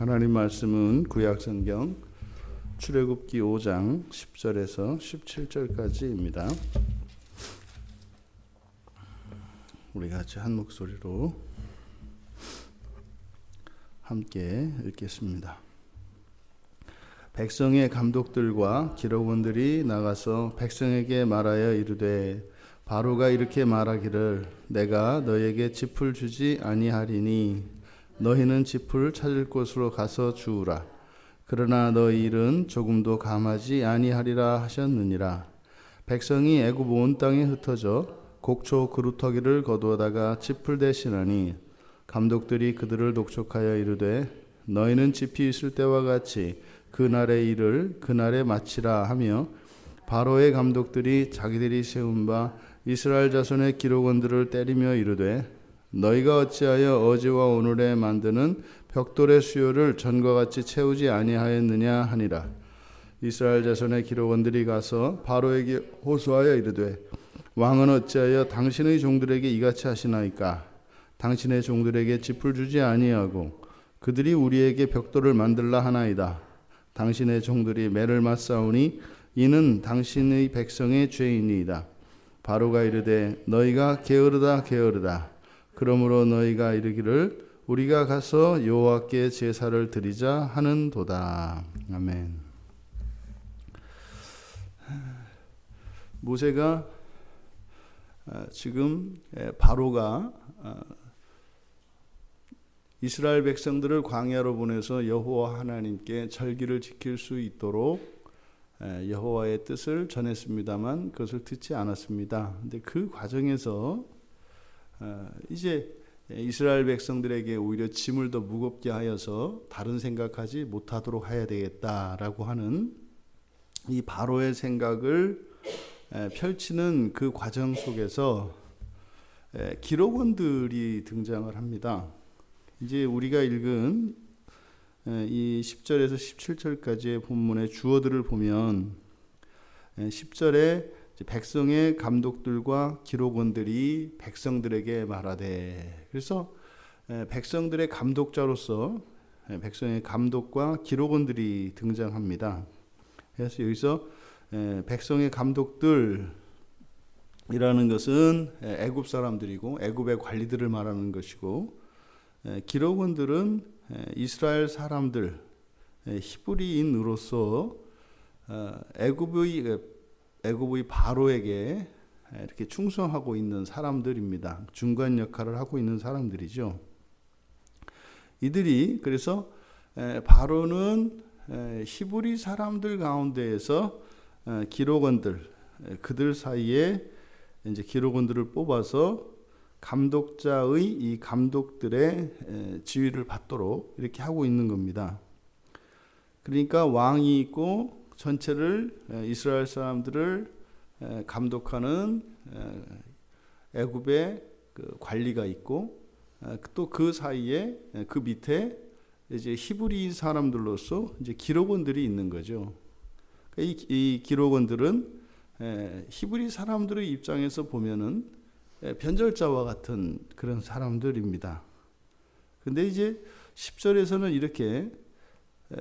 하나님 말씀은 구약성경 출애굽기 5장 10절에서 17절까지입니다. 우리 같이 한 목소리로 함께 읽겠습니다. 백성의 감독들과 기록원들이 나가서 백성에게 말하여 이르되 바로가 이렇게 말하기를 내가 너에게 짚을 주지 아니하리니 너희는 짚을 찾을 곳으로 가서 주우라. 그러나 너희 일은 조금도 감하지 아니하리라 하셨느니라. 백성이 애굽 온 땅에 흩어져 곡초 그루터기를 거두어다가 짚을 대신하니 감독들이 그들을 독촉하여 이르되 너희는 짚이 있을 때와 같이 그날의 일을 그날에 마치라 하며 바로의 감독들이 자기들이 세운 바 이스라엘 자손의 기록원들을 때리며 이르되 너희가 어찌하여 어제와 오늘에 만드는 벽돌의 수요를 전과 같이 채우지 아니하였느냐 하니라. 이스라엘 자손의 기록원들이 가서 바로에게 호소하여 이르되 왕은 어찌하여 당신의 종들에게 이같이 하시나이까? 당신의 종들에게 짚을 주지 아니하고 그들이 우리에게 벽돌을 만들라 하나이다. 당신의 종들이 매를 맞사오니 이는 당신의 백성의 죄이니이다. 바로가 이르되 너희가 게으르다 게으르다. 그러므로 너희가 이르기를 우리가 가서 여호와께 제사를 드리자 하는도다. 아멘. 모세가 지금 바로가 이스라엘 백성들을 광야로 보내서 여호와 하나님께 절기를 지킬 수 있도록 여호와의 뜻을 전했습니다만 그것을 듣지 않았습니다. 근데 그 과정에서 이제 이스라엘 백성들에게 오히려 짐을 더 무겁게 하여서 다른 생각하지 못하도록 해야 되겠다라고 하는 이 바로의 생각을 펼치는 그 과정 속에서 기록원들이 등장을 합니다. 이제 우리가 읽은 이 10절에서 17절까지의 본문의 주어들을 보면 10절에 백성의 감독들과 기록원들이 백성들에게 말하되, 그래서 백성들의 감독자로서 백성의 감독과 기록원들이 등장합니다. 그래서 여기서 백성의 감독들이라는 것은 애굽 사람들이고 애굽의 관리들을 말하는 것이고, 기록원들은 이스라엘 사람들, 히브리인으로서 애굽의 바로에게 이렇게 충성하고 있는 사람들입니다. 중간 역할을 하고 있는 사람들이죠. 이들이 그래서 바로는 히브리 사람들 가운데에서 기록원들, 그들 사이에 이제 기록원들을 뽑아서 감독자의 이 감독들의 지위를 받도록 이렇게 하고 있는 겁니다. 그러니까 왕이 있고 전체를 이스라엘 사람들을 감독하는 애굽의 그 관리가 있고, 또 그 사이에 그 밑에 이제 히브리 사람들로서 이제 기록원들이 있는 거죠. 이 기록원들은 히브리 사람들의 입장에서 보면은 변절자와 같은 그런 사람들입니다. 근데 이제 10절에서는 이렇게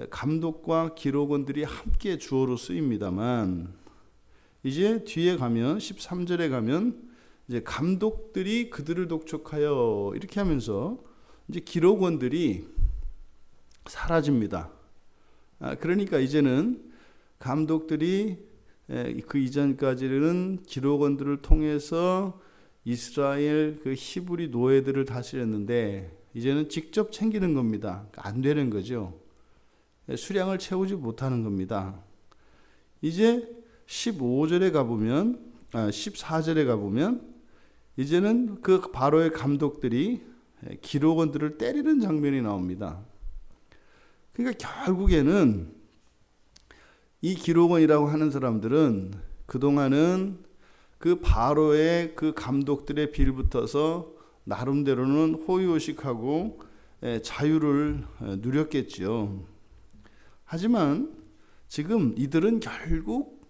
감독과 기록원들이 함께 주어로 쓰입니다만, 이제 뒤에 가면 13절에 가면 이제 감독들이 그들을 독촉하여 이렇게 하면서 이제 기록원들이 사라집니다. 그러니까 이제는 감독들이 그 이전까지는 기록원들을 통해서 이스라엘 그 히브리 노예들을 다스렸는데 이제는 직접 챙기는 겁니다. 안 되는 거죠. 수량을 채우지 못하는 겁니다. 이제 15절에 가보면, 14절에 가보면 이제는 그 바로의 감독들이 기록원들을 때리는 장면이 나옵니다. 그러니까 결국에는 이 기록원이라고 하는 사람들은 그동안은 그 바로의 그 감독들의 빌붙어서 나름대로는 호의호식하고 자유를 누렸겠지요. 하지만 지금 이들은 결국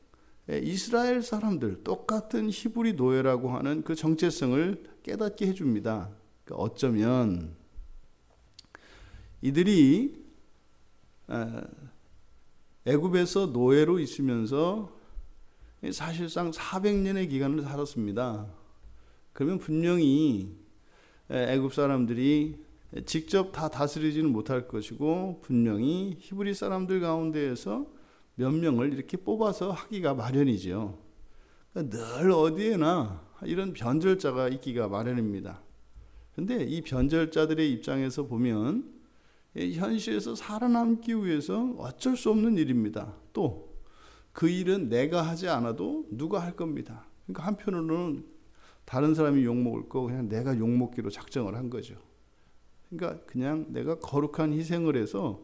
이스라엘 사람들, 똑같은 히브리 노예라고 하는 그 정체성을 깨닫게 해줍니다. 그러니까 어쩌면 이들이 애굽에서 노예로 있으면서 사실상 400년의 기간을 살았습니다. 그러면 분명히 애굽 사람들이 직접 다 다스리지는 못할 것이고 분명히 히브리 사람들 가운데에서 몇 명을 이렇게 뽑아서 하기가 마련이죠. 그러니까 늘 어디에나 이런 변절자가 있기가 마련입니다. 그런데 이 변절자들의 입장에서 보면 현실에서 살아남기 위해서 어쩔 수 없는 일입니다. 또 그 일은 내가 하지 않아도 누가 할 겁니다. 그러니까 한편으로는 다른 사람이 욕먹을 거 그냥 내가 욕먹기로 작정을 한 거죠. 그러니까 그냥 내가 거룩한 희생을 해서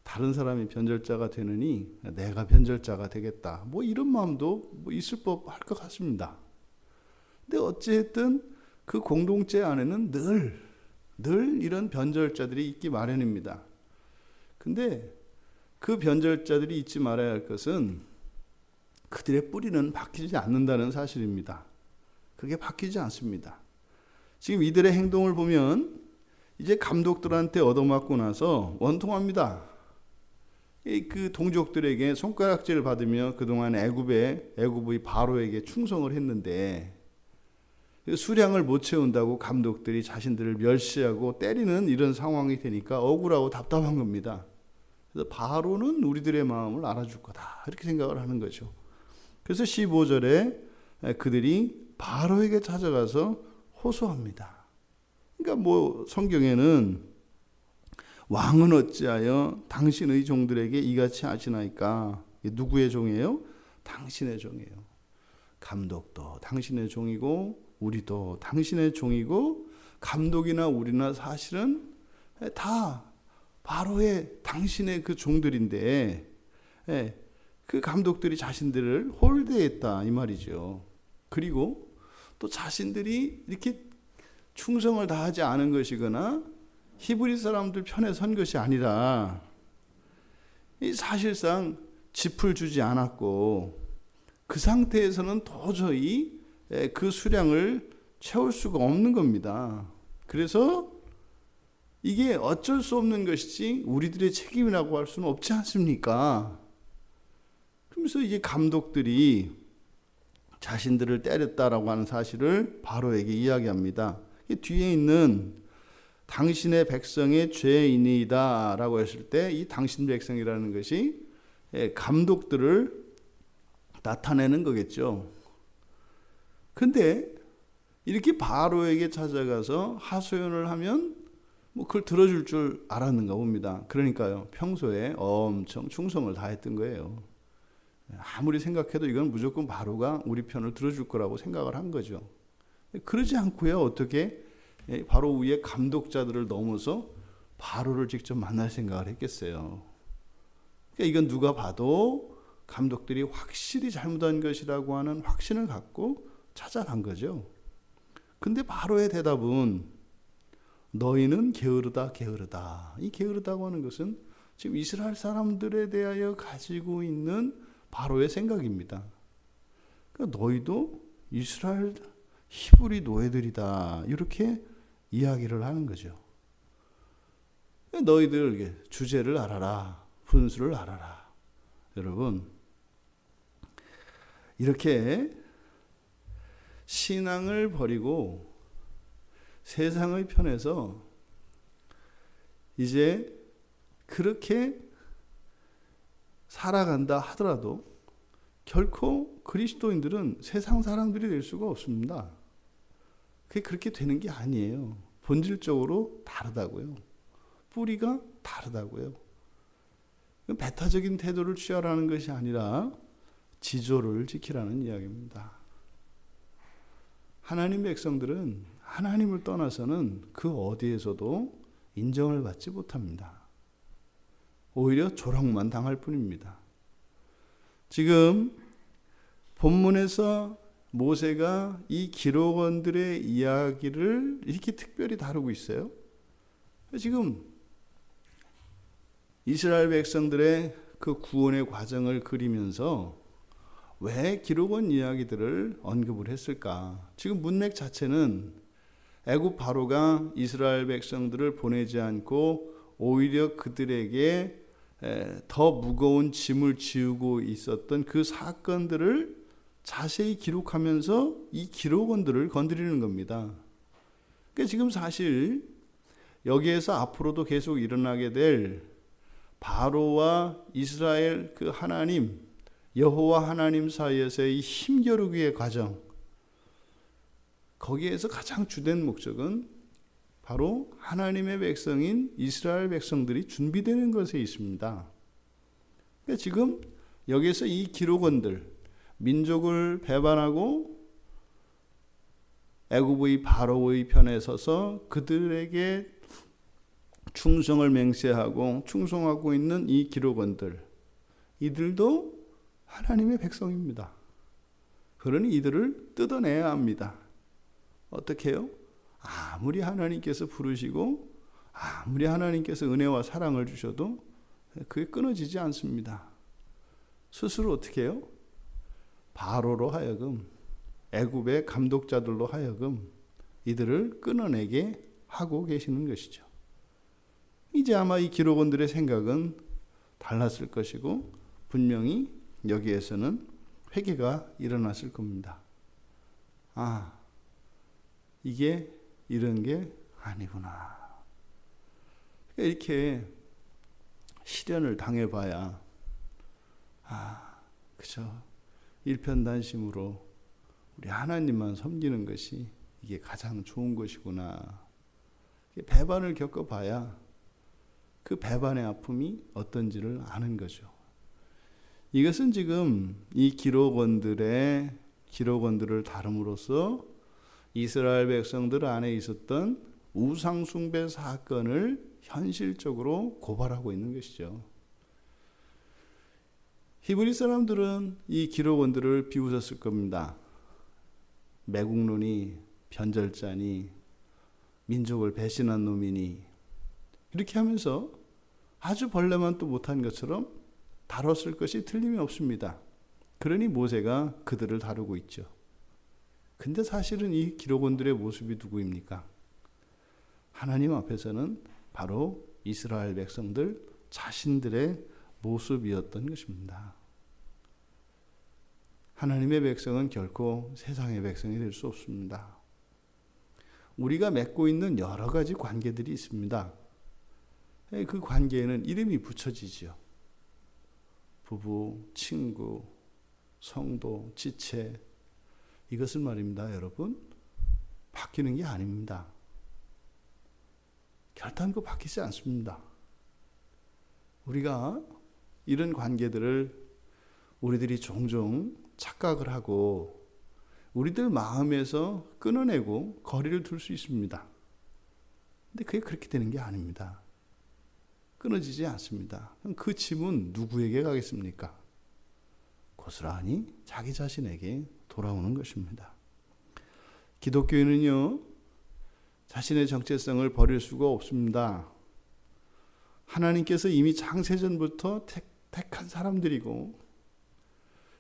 다른 사람이 변절자가 되느니 내가 변절자가 되겠다. 뭐 이런 마음도 뭐 있을 법할 것 같습니다. 근데 어찌됐든 그 공동체 안에는 늘 이런 변절자들이 있기 마련입니다. 근데 그 변절자들이 있지 말아야 할 것은 그들의 뿌리는 바뀌지 않는다는 사실입니다. 그게 바뀌지 않습니다. 지금 이들의 행동을 보면 이제 감독들한테 얻어맞고 나서 원통합니다. 그 동족들에게 손가락질을 받으며 그동안 애굽의 바로에게 충성을 했는데 수량을 못 채운다고 감독들이 자신들을 멸시하고 때리는 이런 상황이 되니까 억울하고 답답한 겁니다. 그래서 바로는 우리들의 마음을 알아줄 거다 이렇게 생각을 하는 거죠. 그래서 15절에 그들이 바로에게 찾아가서 호소합니다. 그러니까 뭐 성경에는 왕은 어찌하여 당신의 종들에게 이같이 하시나이까. 누구의 종이에요? 당신의 종이에요. 감독도 당신의 종이고 우리도 당신의 종이고 감독이나 우리나 사실은 다 바로의 당신의 그 종들인데 그 감독들이 자신들을 홀대했다 이 말이죠. 그리고 또 자신들이 이렇게 충성을 다하지 않은 것이거나 히브리 사람들 편에 선 것이 아니라 사실상 짚을 주지 않았고 그 상태에서는 도저히 그 수량을 채울 수가 없는 겁니다. 그래서 이게 어쩔 수 없는 것이지 우리들의 책임이라고 할 수는 없지 않습니까? 그러면서 이제 감독들이 자신들을 때렸다라고 하는 사실을 바로에게 이야기합니다. 뒤에 있는 당신의 백성의 죄인이다 라고 했을 때 이 당신 백성이라는 것이 감독들을 나타내는 거겠죠. 근데 이렇게 바로에게 찾아가서 하소연을 하면 뭐 그걸 들어줄 줄 알았는가 봅니다. 그러니까요, 평소에 엄청 충성을 다했던 거예요. 아무리 생각해도 이건 무조건 바로가 우리 편을 들어줄 거라고 생각을 한 거죠. 그러지 않고요, 어떻게 바로 위에 감독자들을 넘어서 바로를 직접 만날 생각을 했겠어요. 그러니까 이건 누가 봐도 감독들이 확실히 잘못한 것이라고 하는 확신을 갖고 찾아간 거죠. 근데 바로의 대답은 너희는 게으르다 게으르다. 이 게으르다고 하는 것은 지금 이스라엘 사람들에 대하여 가지고 있는 바로의 생각입니다. 그러니까 너희도 이스라엘 히브리 노예들이다 이렇게 이야기를 하는 거죠. 너희들 주제를 알아라, 분수를 알아라. 여러분, 이렇게 신앙을 버리고 세상의 편에서 이제 그렇게 살아간다 하더라도 결코 그리스도인들은 세상 사람들이 될 수가 없습니다. 그게 그렇게 되는 게 아니에요. 본질적으로 다르다고요. 뿌리가 다르다고요. 배타적인 태도를 취하라는 것이 아니라 지조를 지키라는 이야기입니다. 하나님 백성들은 하나님을 떠나서는 그 어디에서도 인정을 받지 못합니다. 오히려 조롱만 당할 뿐입니다. 지금 본문에서 모세가 이 기록원들의 이야기를 이렇게 특별히 다루고 있어요. 지금 이스라엘 백성들의 그 구원의 과정을 그리면서 왜 기록원 이야기들을 언급을 했을까? 지금 문맥 자체는 애굽 바로가 이스라엘 백성들을 보내지 않고 오히려 그들에게 더 무거운 짐을 지우고 있었던 그 사건들을 자세히 기록하면서 이 기록원들을 건드리는 겁니다. 그러니까 지금 사실 여기에서 앞으로도 계속 일어나게 될 바로와 이스라엘 그 하나님, 여호와 하나님 사이에서의 힘겨루기의 과정, 거기에서 가장 주된 목적은 바로 하나님의 백성인 이스라엘 백성들이 준비되는 것에 있습니다. 그러니까 지금 여기에서 이 기록원들, 민족을 배반하고 애굽의 바로의 편에 서서 그들에게 충성을 맹세하고 충성하고 있는 이 기록원들, 이들도 하나님의 백성입니다. 그러니 이들을 뜯어내야 합니다. 어떻게 해요? 아무리 하나님께서 부르시고 아무리 하나님께서 은혜와 사랑을 주셔도 그게 끊어지지 않습니다. 스스로 어떻게 해요? 바로로 하여금, 애굽의 감독자들로 하여금 이들을 끊어내게 하고 계시는 것이죠. 이제 아마 이 기록원들의 생각은 달랐을 것이고 분명히 여기에서는 회개가 일어났을 겁니다. 이게 이런 게 아니구나. 이렇게 시련을 당해봐야 그저 일편단심으로 우리 하나님만 섬기는 것이 이게 가장 좋은 것이구나. 배반을 겪어봐야 그 배반의 아픔이 어떤지를 아는 거죠. 이것은 지금 이 기록원들을 다룸으로써 이스라엘 백성들 안에 있었던 우상숭배 사건을 현실적으로 고발하고 있는 것이죠. 히브리 사람들은 이 기록원들을 비웃었을 겁니다. 매국노니, 변절자니, 민족을 배신한 놈이니, 이렇게 하면서 아주 벌레만 또 못한 것처럼 다뤘을 것이 틀림이 없습니다. 그러니 모세가 그들을 다루고 있죠. 근데 사실은 이 기록원들의 모습이 누구입니까? 하나님 앞에서는 바로 이스라엘 백성들 자신들의 모습이었던 것입니다. 하나님의 백성은 결코 세상의 백성이 될 수 없습니다. 우리가 맺고 있는 여러 가지 관계들이 있습니다. 그 관계에는 이름이 붙여지죠. 부부, 친구, 성도, 지체, 이것은 말입니다, 여러분, 바뀌는 게 아닙니다. 결단코 바뀌지 않습니다. 우리가 이런 관계들을 우리들이 종종 착각을 하고 우리들 마음에서 끊어내고 거리를 둘 수 있습니다. 근데 그게 그렇게 되는 게 아닙니다. 끊어지지 않습니다. 그 짐은 누구에게 가겠습니까? 고스란히 자기 자신에게 돌아오는 것입니다. 기독교인은요, 자신의 정체성을 버릴 수가 없습니다. 하나님께서 이미 창세전부터 택한 사람들이고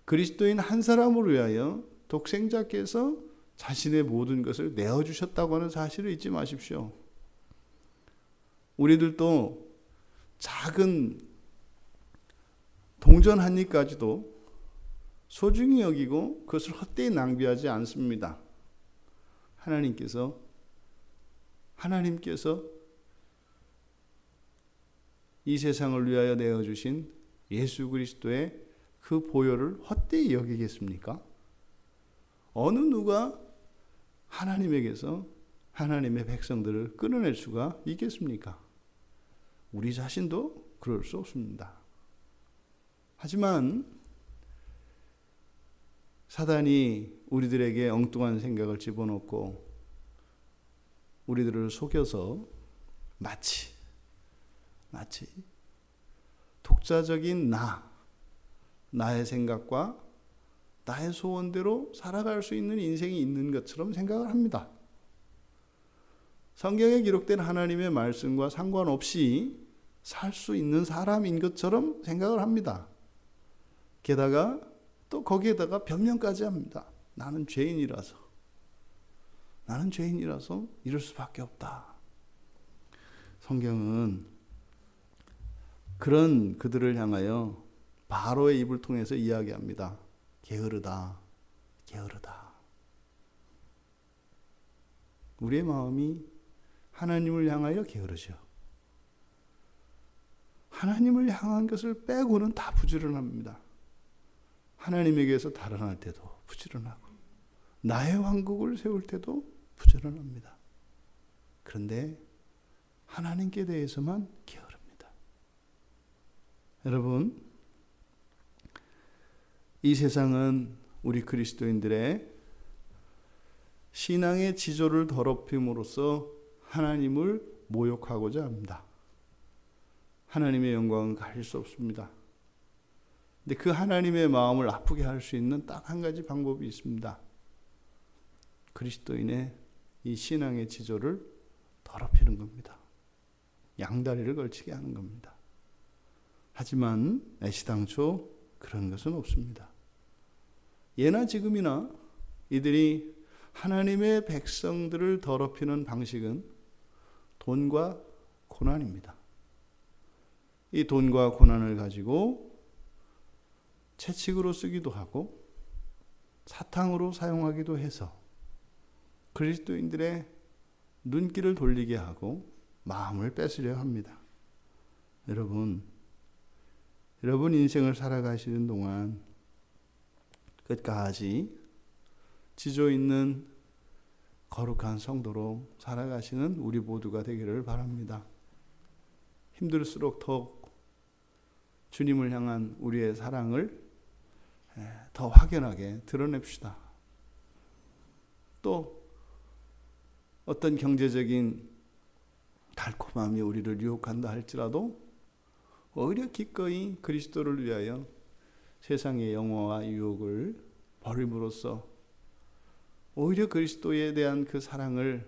그리스도인 한 사람을 위하여 독생자께서 자신의 모든 것을 내어주셨다고 하는 사실을 잊지 마십시오. 우리들도 작은 동전 한 입까지도 소중히 여기고 그것을 헛되이 낭비하지 않습니다. 하나님께서 이 세상을 위하여 내어주신 예수 그리스도의 그 보혈을 헛되이 여기겠습니까? 어느 누가 하나님에게서 하나님의 백성들을 끊어낼 수가 있겠습니까? 우리 자신도 그럴 수 없습니다. 하지만 사단이 우리들에게 엉뚱한 생각을 집어넣고 우리들을 속여서 마치 독자적인 나의 생각과 나의 소원대로 살아갈 수 있는 인생이 있는 것처럼 생각을 합니다. 성경에 기록된 하나님의 말씀과 상관없이 살 수 있는 사람인 것처럼 생각을 합니다. 게다가 또 거기에다가 변명까지 합니다. 나는 죄인이라서 이럴 수밖에 없다. 성경은 그런 그들을 향하여 바로의 입을 통해서 이야기합니다. 게으르다, 게으르다. 우리의 마음이 하나님을 향하여 게으르죠. 하나님을 향한 것을 빼고는 다 부지런합니다. 하나님에게서 달아날 때도 부지런하고 나의 왕국을 세울 때도 부지런합니다. 그런데 하나님께 대해서만 게으릅니다. 여러분, 이 세상은 우리 그리스도인들의 신앙의 지조를 더럽힘으로써 하나님을 모욕하고자 합니다. 하나님의 영광은 가릴 수 없습니다. 근데 그 하나님의 마음을 아프게 할 수 있는 딱 한 가지 방법이 있습니다. 그리스도인의 이 신앙의 지조를 더럽히는 겁니다. 양다리를 걸치게 하는 겁니다. 하지만 애시당초 그런 것은 없습니다. 예나 지금이나 이들이 하나님의 백성들을 더럽히는 방식은 돈과 고난입니다. 이 돈과 고난을 가지고 채찍으로 쓰기도 하고 사탕으로 사용하기도 해서 그리스도인들의 눈길을 돌리게 하고 마음을 뺏으려 합니다. 여러분 인생을 살아가시는 동안 끝까지 지조 있는 거룩한 성도로 살아가시는 우리 모두가 되기를 바랍니다. 힘들수록 더욱 주님을 향한 우리의 사랑을 더 확연하게 드러냅시다. 또 어떤 경제적인 달콤함이 우리를 유혹한다 할지라도 오히려 기꺼이 그리스도를 위하여 세상의 영화와 유혹을 버림으로써 오히려 그리스도에 대한 그 사랑을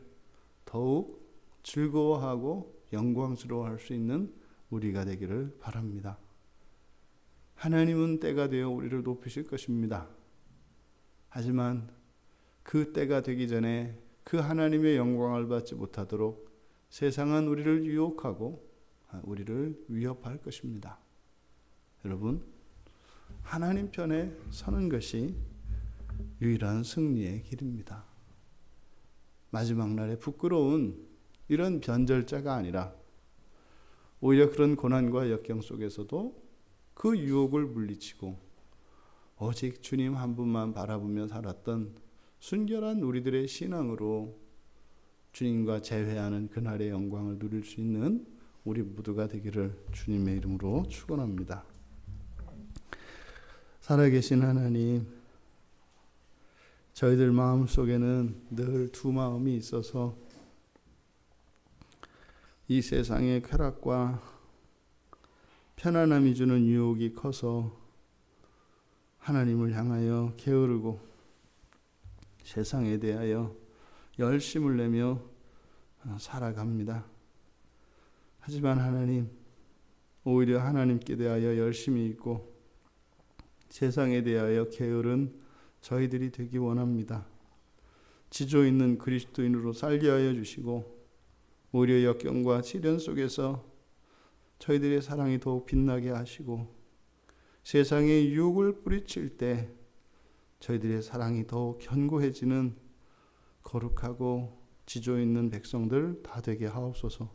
더욱 즐거워하고 영광스러워할 수 있는 우리가 되기를 바랍니다. 하나님은 때가 되어 우리를 높이실 것입니다. 하지만 그 때가 되기 전에 그 하나님의 영광을 받지 못하도록 세상은 우리를 유혹하고 우리를 위협할 것입니다. 여러분, 하나님 편에 서는 것이 유일한 승리의 길입니다. 마지막 날에 부끄러운 이런 변절자가 아니라 오히려 그런 고난과 역경 속에서도 그 유혹을 물리치고 오직 주님 한 분만 바라보며 살았던 순결한 우리들의 신앙으로 주님과 재회하는 그날의 영광을 누릴 수 있는 우리 모두가 되기를 주님의 이름으로 축원합니다. 살아계신 하나님, 저희들 마음속에는 늘 두 마음이 있어서 이 세상의 쾌락과 편안함이 주는 유혹이 커서 하나님을 향하여 게으르고 세상에 대하여 열심을 내며 살아갑니다. 하지만 하나님, 오히려 하나님께 대하여 열심히 있고 세상에 대하여 게으른 저희들이 되기 원합니다. 지조 있는 그리스도인으로 살게 하여 주시고 오히려 역경과 시련 속에서 저희들의 사랑이 더욱 빛나게 하시고 세상의 유혹을 뿌리칠 때 저희들의 사랑이 더욱 견고해지는 거룩하고 지조 있는 백성들 다 되게 하옵소서.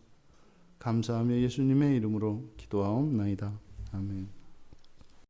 감사하며 예수님의 이름으로 기도하옵나이다. 아멘.